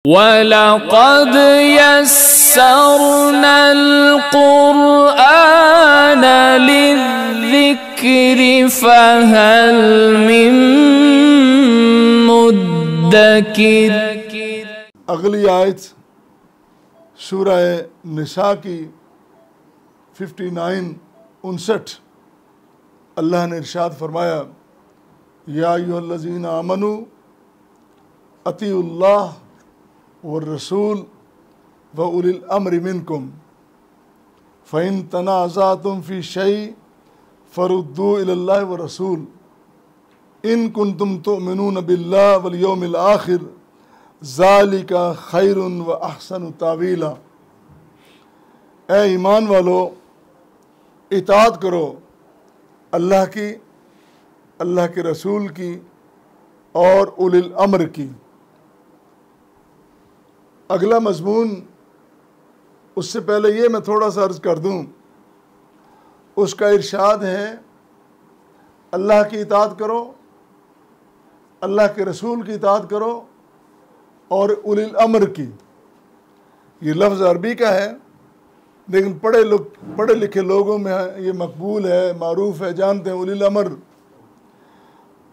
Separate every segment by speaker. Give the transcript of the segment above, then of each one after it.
Speaker 1: वलक़द यस्सरना अल-क़ुरआन लिज़्ज़िक्रि फ़हल मिन मुद्दकिर।
Speaker 2: अगली आयत सूरह निसा की 59 अल्लाह ने इरशाद फरमाया, या अय्युहल्लज़ीना आमनू अतीउल्लाह व रसूल व उलिल अम्रि मिनकुम फ़इन तनाज़अतुम फ़ी शै फ़रुद्दू इलल्लाहि व रसूल इन कुंतुम तुअमिनून बिल्लाहि वल यौमिल आखिर ज़ालिका खैरुन व अहसनु तावीला। ए ईमान वालो, इताअत करो अल्लाह की, अल्लाह के रसूल की और उलिल अम्र की। अगला मज़मून, उससे पहले ये मैं थोड़ा सा अर्ज़ कर दूँ, उसका इरशाद है अल्लाह की इताअत करो, अल्लाह के रसूल की इताअत करो और उलिल अम्र की। ये लफ्ज़ अरबी का है, लेकिन पढ़े लिखे लोगों में ये मकबूल है, मारूफ है, जानते हैं उलिल अम्र।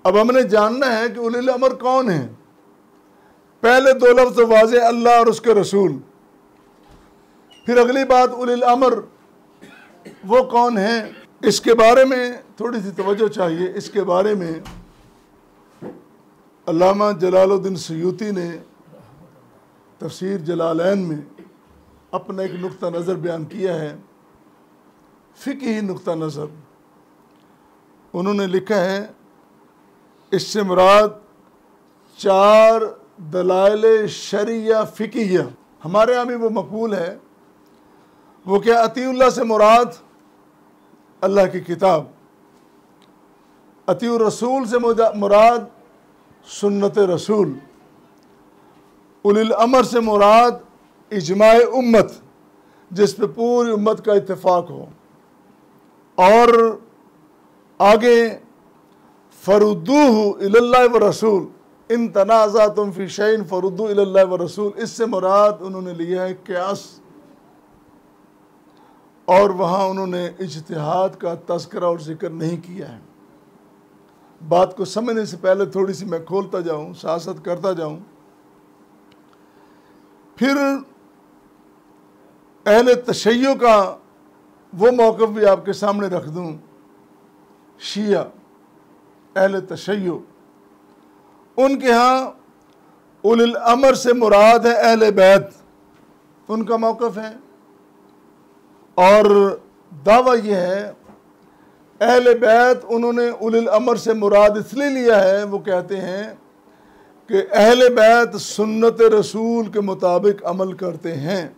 Speaker 2: अब हमने जानना है कि उलिल अम्र कौन है। पहले दो लफ्ज़ वाज़े अल्लाह और उसके रसूल, फिर अगली बात उलिल अम्र वो कौन है, इसके बारे में थोड़ी सी तवज्जो चाहिए। इसके बारे में अल्लामा जलालुद्दीन सयूती ने तफसीर जलालैन में अपना एक नुक्ता नज़र बयान किया है, फ़िक़ही नुक्ता नज़र। उन्होंने लिखा है, इससे मुराद 4 दलाइल शरिया फ़िक़हिया, हमारे यहाँ भी वो मकबूल है। वो क्या, अतीउल्लाह से मुराद अल्लाह की किताब, अतीउर रसूल से मुराद सुन्नत रसूल, उलिल अम्र से मुराद इजमाए उम्मत, जिस पे पूरी उम्मत का इत्तेफाक हो। और आगे फरुद्दूहु इलल्लाहि व रसूल इन तनाज़अतुम फ़ी शैइन फरुद्दू इलल्लाहि व रसूल, इससे मुराद उन्होंने लिया है क़ियास, और वहाँ उन्होंने इज्तिहाद का तज़किरा और ज़िक्र नहीं किया है। बात को समझने से पहले थोड़ी सी मैं खोलता जाऊँ, सासत करता जाऊँ। फिर अहले तशय्यो का वो मौक़िफ़ भी आपके सामने रख दूँ। शिया अहले तशय्यो, उनके यहाँ उलिल अम्र से मुराद है अहले बैत, उनका मौक़िफ़ है। और दावा ये है अहले बैत उन्होंने उलिल अम्र से मुराद इसलिए लिया है, वो कहते हैं कि अहले बैत सुन्नत रसूल के मुताबिक अमल करते हैं,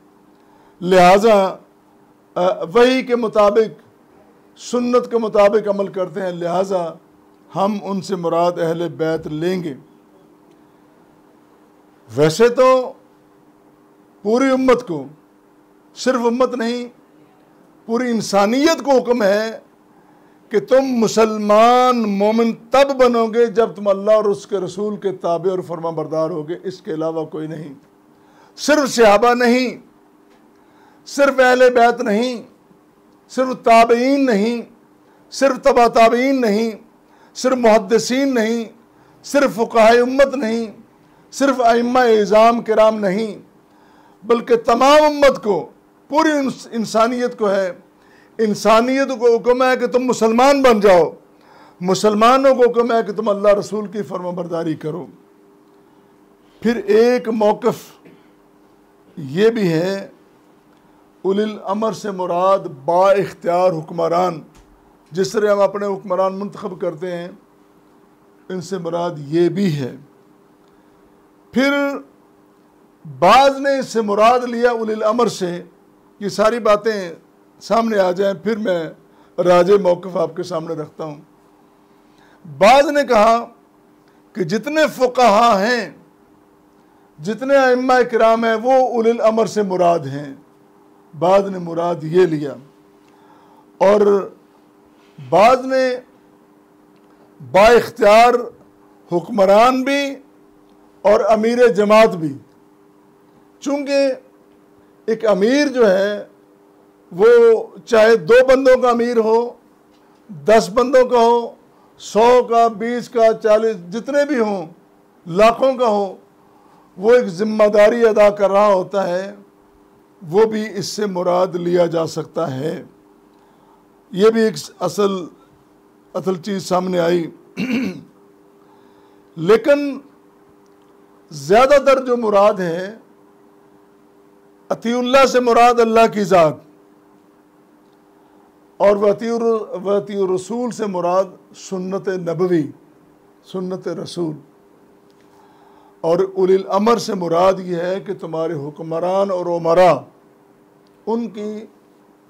Speaker 2: लिहाजा वही के मुताबिक सुन्नत के मुताबिक अमल करते हैं, लिहाजा हम उनसे मुराद अहले बैत लेंगे। वैसे तो पूरी उम्मत को, सिर्फ उम्मत नहीं, पूरी इंसानियत को हुक्म है कि तुम मुसलमान मोमिन तब बनोगे जब तुम अल्लाह और उसके रसूल के ताबे और फरमा बरदार होगे, इसके अलावा कोई नहीं। सिर्फ सहाबा नहीं, सिर्फ अहले बैत नहीं, सिर्फ ताबईन नहीं, सिर्फ तबा ताबईन नहीं, सिर्फ मुहद्दिसीन नहीं, सिर्फ फुक़हाए उम्मत नहीं, सिर्फ अइम्मा इज़ाम किराम नहीं, बल्कि तमाम उम्मत को, पूरी इंसानियत को है। इंसानियत को हुक्म है कि तुम मुसलमान बन जाओ, मुसलमानों को हुक्म है कि तुम अल्लाह रसूल की फरमाबरदारी करो। फिर एक मौक़िफ़ ये भी है, उलिल अम्र से मुराद बा इख्तियार हुक्मरान, जिस तरह हम अपने हुक्मरान मुंतखब करते हैं, इनसे मुराद ये भी है। फिर बाज़ ने इससे मुराद लिया उलिल अम्र से। ये सारी बातें सामने आ जाएं, फिर मैं राजे मौक़िफ़ आपके सामने रखता हूँ। बाज़ ने कहा कि जितने फ़ुक़हा हैं, जितने अइम्मा किराम हैं, वो उलिल अम्र से मुराद हैं। बाज़ ने मुराद ये लिया, और बाज़ ने बाइख्तियार हुक्मरान भी और अमीर जमात भी, चूंकि एक अमीर जो है वो चाहे 2 बंदों का अमीर हो, 10 बंदों का हो, 100 का, 20 का, 40, जितने भी हों, लाखों का हो, वो एक जिम्मेदारी अदा कर रहा होता है, वो भी इससे मुराद लिया जा सकता है। ये भी एक असल चीज़ सामने आई। लेकिन ज़्यादातर जो मुराद है, अतीउल्लाह से मुराद अल्लाह की ज़ात, और वतीउर रसूल से मुराद सुन्नत नबवी, सुन्नत रसूल, और उलिल अमर से मुराद ये है कि तुम्हारे हुक्मरान और उमरा उनकी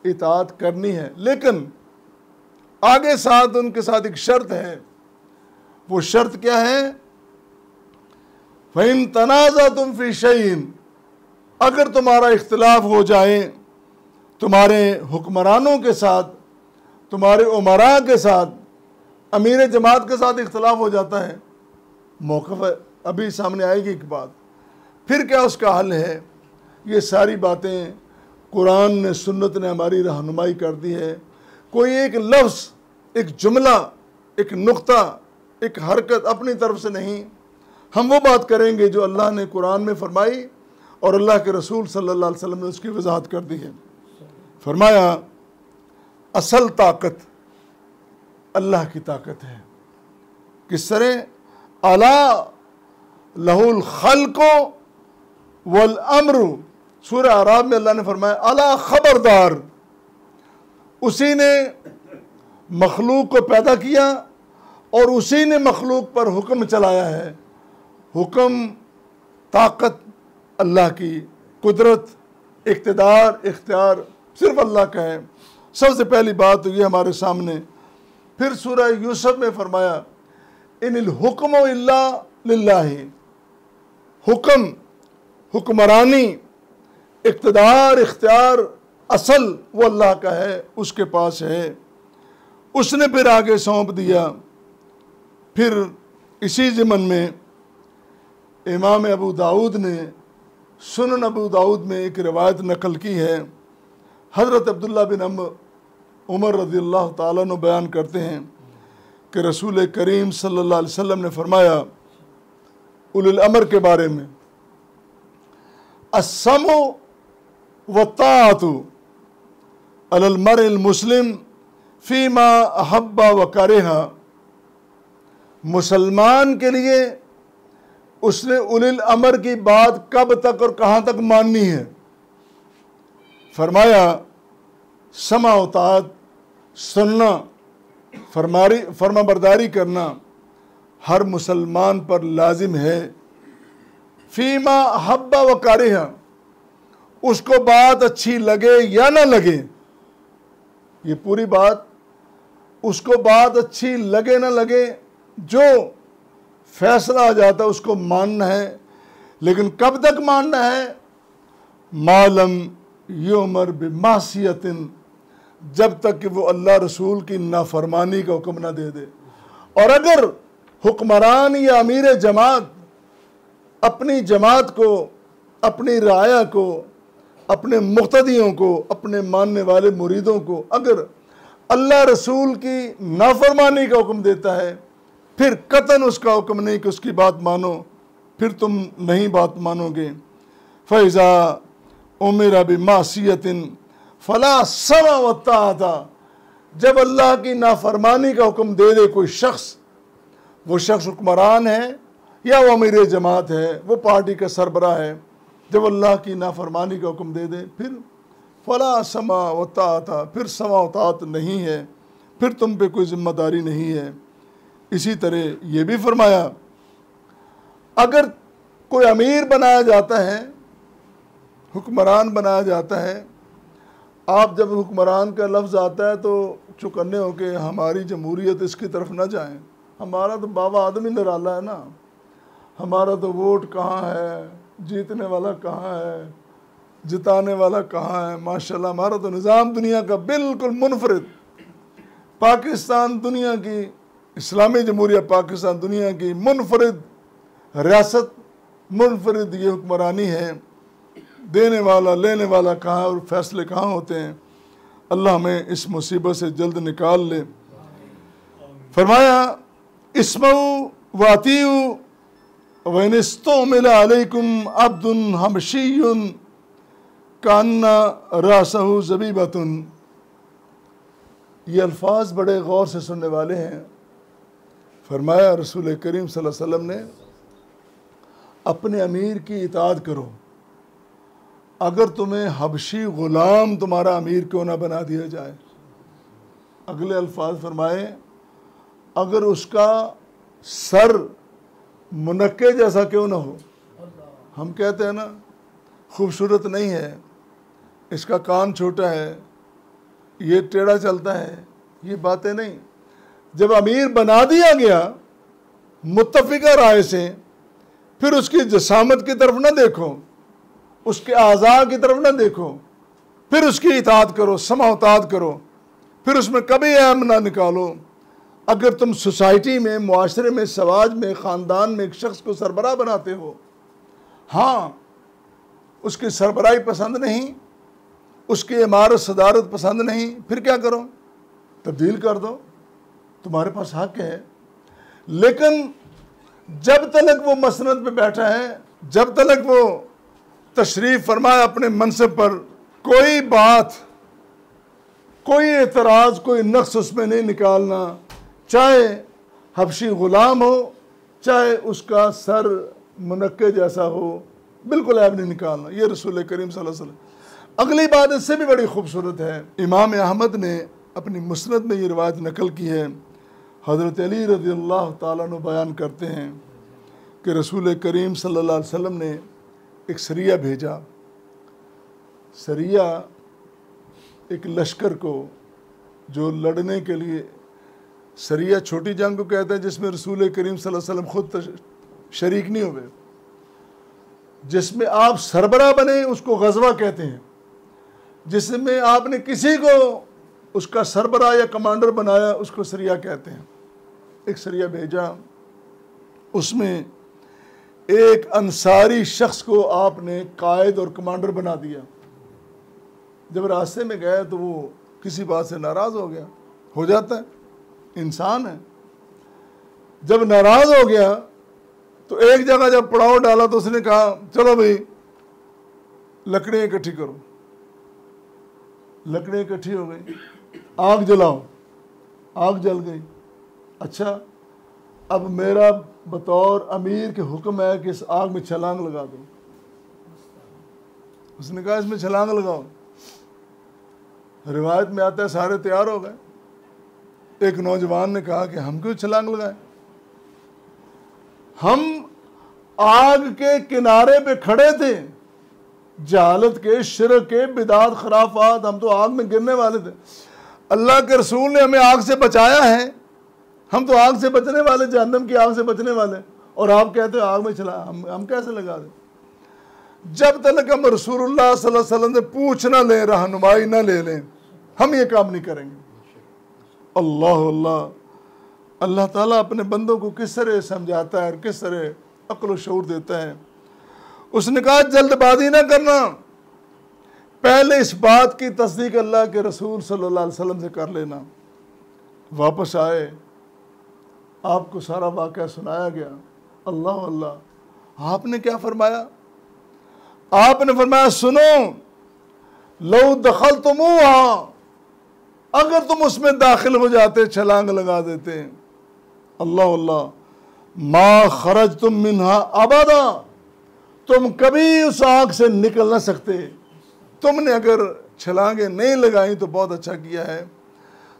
Speaker 2: इताअत करनी है। लेकिन आगे साथ उनके साथ एक शर्त है। वो शर्त क्या है? फ़इन तनाज़अतुम फ़ी शैइन, अगर तुम्हारा इख्तिलाफ हो जाए, तुम्हारे हुक्मरानों के साथ, तुम्हारे उमरा के साथ, अमीर जमात के साथ इख्तिलाफ हो जाता है, मौक़िफ़ अभी सामने आएगी एक बात, फिर क्या उसका हल है? ये सारी बातें कुरान ने, सुन्नत ने हमारी रहनुमाई कर दी है। कोई एक लफ्ज़, एक जुमला, एक नुक्ता, एक हरकत अपनी तरफ से नहीं, हम वो बात करेंगे जो अल्लाह ने कुरान में फरमाई और अल्लाह के रसूल सल्लल्लाहु अलैहि वसल्लम ने उसकी वजाहत कर दी है। फरमाया असल ताकत अल्लाह की ताकत है। किस तरह? अला लहुल खल्को वल अम्रु, सूरह आराफ में अल्लाह ने फरमाया अला खबरदार, उसी ने मखलूक को पैदा किया और उसी ने मखलूक पर हुक्म चलाया है। हुक्म, ताकत अल्लाह की, कुदरत, इक़्तिदार, इख्तियार सिर्फ अल्लाह का है। सबसे पहली बात तो ये हमारे सामने। फिर सूरह यूसुफ में फरमाया इनिल हुक्मु इल्ला लिल्लाहि, हुक्म, हुक्मरानी, इक़्तिदार, इख्तियार असल वो अल्लाह का है, उसके पास है। उसने फिर आगे सौंप दिया। फिर इसी ज़िमन में इमाम अबू दाऊद ने सुनन अबू दाऊद में एक रिवायत नकल की है। हज़रत अब्दुल्ला बिन उमर रज़ियल्लाहु ताला अन्हु बयान करते हैं कि रसूल करीम सल्लल्लाहु अलैहि वसल्लम ने फरमाया उलुल अमर के बारे में, अस्समु व ताअतु अलल मर्इल मुस्लिम फ़ीमा अहब्बा व करेहा, मुसलमान के लिए उसने उलिल अमर की बात कब तक और कहाँ तक माननी है? फरमाया समा व ताअत, सुनना, फरमा बरदारी करना हर मुसलमान पर लाजिम है। फ़ीमा अहब्बा व करेहा, उसको बात अच्छी लगे या ना लगे, ये पूरी बात, उसको बात अच्छी लगे ना लगे, जो फैसला आ जाता है उसको मानना है। लेकिन कब तक मानना है? मालम युमर बिमासियतिन, जब तक कि वो अल्लाह रसूल की नाफरमानी का हुक्म ना दे दे। और अगर हुक्मरान या अमीर जमात अपनी जमात को, अपनी राया को, अपने मुक्तदियों को, अपने मानने वाले मुरीदों को अगर अल्लाह रसूल की नाफरमानी का हुक्म देता है, फिर कतन उसका हुक्म नहीं कि उसकी बात मानो, फिर तुम नहीं बात मानोगे। फ़ैज़ा उमिरा बिमासियतिन फ़ला समा व ताअता, जब अल्लाह की नाफरमानी का हुक्म दे दे कोई शख्स, वो शख्स हुक्मरान है या वो अमीर जमात है, वो पार्टी का सरबराह है, जब अल्लाह की नाफरमानी का हुक्म दे दे, फिर फ़ला समा व ताअता, फिर समा व ताअत नहीं है, फिर तुम पे कोई जिम्मेदारी नहीं है। इसी तरह ये भी फरमाया अगर कोई अमीर बनाया जाता है, हुक्मरान बनाया जाता है, आप जब हुक्मरान का लफ्ज़ आता है तो चुकन्ने हो के हमारी जमहूरियत इसकी तरफ ना जाएं, हमारा तो बाबा आदमी निराला है ना, हमारा तो वोट कहाँ है, जीतने वाला कहाँ है, जिताने वाला कहाँ है, माशाल्लाह हमारा तो निज़ाम दुनिया का बिल्कुल मुनफरिद, पाकिस्तान दुनिया की, इस्लामी जमहूरिया पाकिस्तान दुनिया की मुनफरिद रियासत, मुनफरिद ये हुक्मरानी है। देने वाला लेने वाला कहाँ और फैसले कहाँ होते हैं। अल्लाह हमें इस मुसीबत से जल्द निकाल ले। फरमाया इस्मऊ वातियु वनिस्तुमिला अलैकुम अब्दुन हबशियुन कान्ना रासहु ज़बीबतुन। ये अल्फाज बड़े गौर से सुनने वाले हैं। फरमाया रसूल करीम सल्लल्लाहु अलैहि वसल्लम ने अपने अमीर की इताअत करो, अगर तुम्हें हबशी ग़ुलाम तुम्हारा अमीर क्यों ना बना दिया जाए। अगले अल्फाज फरमाए अगर उसका सर मुनक्के जैसा क्यों ना हो। हम कहते हैं ना खूबसूरत नहीं है, इसका कान छोटा है, ये टेढ़ा चलता है, ये बातें नहीं। जब अमीर बना दिया गया मुत्तफ़िका राय से, फिर उसकी जसामत की तरफ ना देखो, उसके आज़ा की तरफ ना देखो, फिर उसकी इताअत करो, समाअतात करो, फिर उसमें कभी ऐब ना निकालो। अगर तुम सोसाइटी में, मुआशरे में, समाज में, ख़ानदान में एक शख्स को सरबराह बनाते हो, हाँ उसकी सरबराही पसंद नहीं, उसकी इमारत सदारत पसंद नहीं, फिर क्या करो, तब्दील कर दो, तुम्हारे पास हक है। लेकिन जब तक वो मसनद पे बैठा है, जब तक वो तशरीफ़ फरमाए अपने मनसब पर, कोई बात, कोई एतराज़, कोई नक्स उसमें नहीं निकालना, चाहे हबशी ग़ुलाम हो, चाहे उसका सर मुनक्के जैसा हो, बिल्कुल ऐब नहीं निकालना। ये रसूल करीम सल्लल्लाहु अलैहि वसल्लम। अगली बात इससे भी बड़ी खूबसूरत है। इमाम अहमद ने अपनी मुस्नद में ये रिवायत नकल की है। हज़रत अली रज़ियल्लाहु ताला अन्हु बयान करते हैं कि रसूल करीम सल्लल्लाहु अलैहि वसल्लम ने एक सरिया भेजा। सरिया एक लश्कर को जो लड़ने के लिए, सरिया छोटी जंग को कहते हैं जिसमें रसूल करीम सल्लल्लाहु अलैहि वसल्लम खुद शरीक नहीं हुए, जिसमें आप सरबरा बने उसको गज़वा कहते हैं, जिसमें आपने किसी को उसका सरबरा या कमांडर बनाया उसको सरिया कहते हैं। एक सरिया भेजा, उसमें एक अंसारी शख्स को आपने कायद और कमांडर बना दिया। जब रास्ते में गए तो वो किसी बात से नाराज़ हो गया, हो जाता है, इंसान है। जब नाराज़ हो गया तो एक जगह जब पड़ाव डाला तो उसने कहा चलो भाई लकड़ियाँ इकट्ठी करो। लकड़ियाँ इकट्ठी हो गई, आग जलाओ, आग जल गई। अच्छा, अब मेरा बतौर अमीर के हुक्म है कि इस आग में छलांग लगा दो। उसने कहा इसमें छलांग लगाओ। रिवायत में आता है सारे तैयार हो गए। एक नौजवान ने कहा कि हम क्यों छलांग लगाएं, हम आग के किनारे पे खड़े थे, जहालत के, शिरक के, बिदात, खराफात, हम तो आग में गिरने वाले थे। अल्लाह के रसूल ने हमें आग से बचाया है, हम तो आग से बचने वाले, जहन्नम की आग से बचने वाले, और आप कहते हो आग में चला, हम कैसे लगा दें। जब तक हम रसूलुल्लाह सल्लल्लाहु अलैहि वसल्लम से पूछ ना लें, रहनुमाई ना ले लें, हम ये काम नहीं करेंगे। अल्लाह अल्लाह, अल्लाह ताला अपने बंदों को किस तरह समझाता है और किस तरह अक्ल और शऊर देता है। उसने कहा जल्दबाजी ना करना, पहले इस बात की तस्दीक अल्लाह के रसूल सल्लल्लाहु अलैहि वसल्लम से कर लेना। वापस आए, आपको सारा वाक़या सुनाया गया। अल्लाह अल्लाह, आपने क्या फरमाया? आपने फरमाया सुनो, लो दखल तुम, अगर तुम उसमें दाखिल हो जाते, छलांग लगा देते, अल्लाह अल्लाह, मा खरज तुम मिन्हा अबदा, तुम कभी उस आग से निकल ना सकते। तुमने अगर छलांगे नहीं लगाई तो बहुत अच्छा किया है।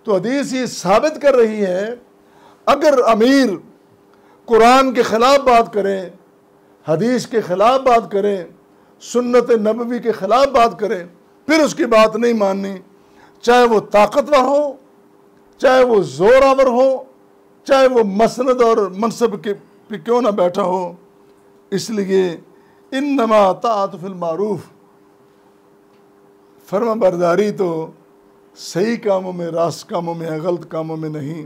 Speaker 2: तो हदीस ये साबित कर रही है, अगर अमीर कुरान के ख़िलाफ़ बात करें, हदीस के ख़िलाफ़ बात करें, सुन्नत नबवी के ख़िलाफ़ बात करें, फिर उसकी बात नहीं माननी, चाहे वो ताकतवर हो, चाहे वो ज़ोरावर हो, चाहे वो मसनद और मनसब के पे क्यों ना बैठा हो। इसलिए इन्नमा ताअत फिल मारूफ, फर्मा बरदारी तो सही कामों में, रास्त कामों में है, गलत कामों में नहीं।